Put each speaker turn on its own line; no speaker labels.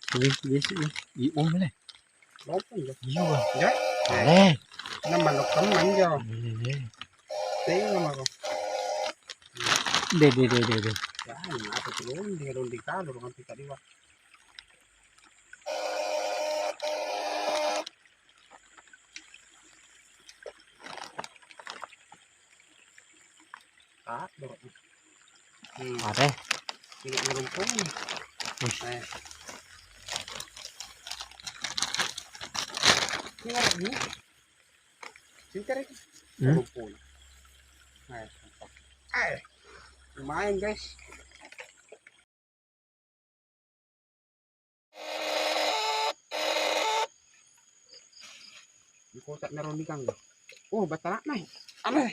Sige, sige. Iom le.
Open jo.
Iyo.
Ya.
Ale.
Naman lo kaman jo. Tayo naman ko.
De.
Ya, apa tulun di ron di ka, ron ti kadiwa. Ah, do.
Are.
Sige ron ko ni.
Ush.
Kaya ni. Sintere.
Hmm?
Rumpun. Ay. Lumayan guys. Iko tak meron di kang. Oh, bata na. Ano?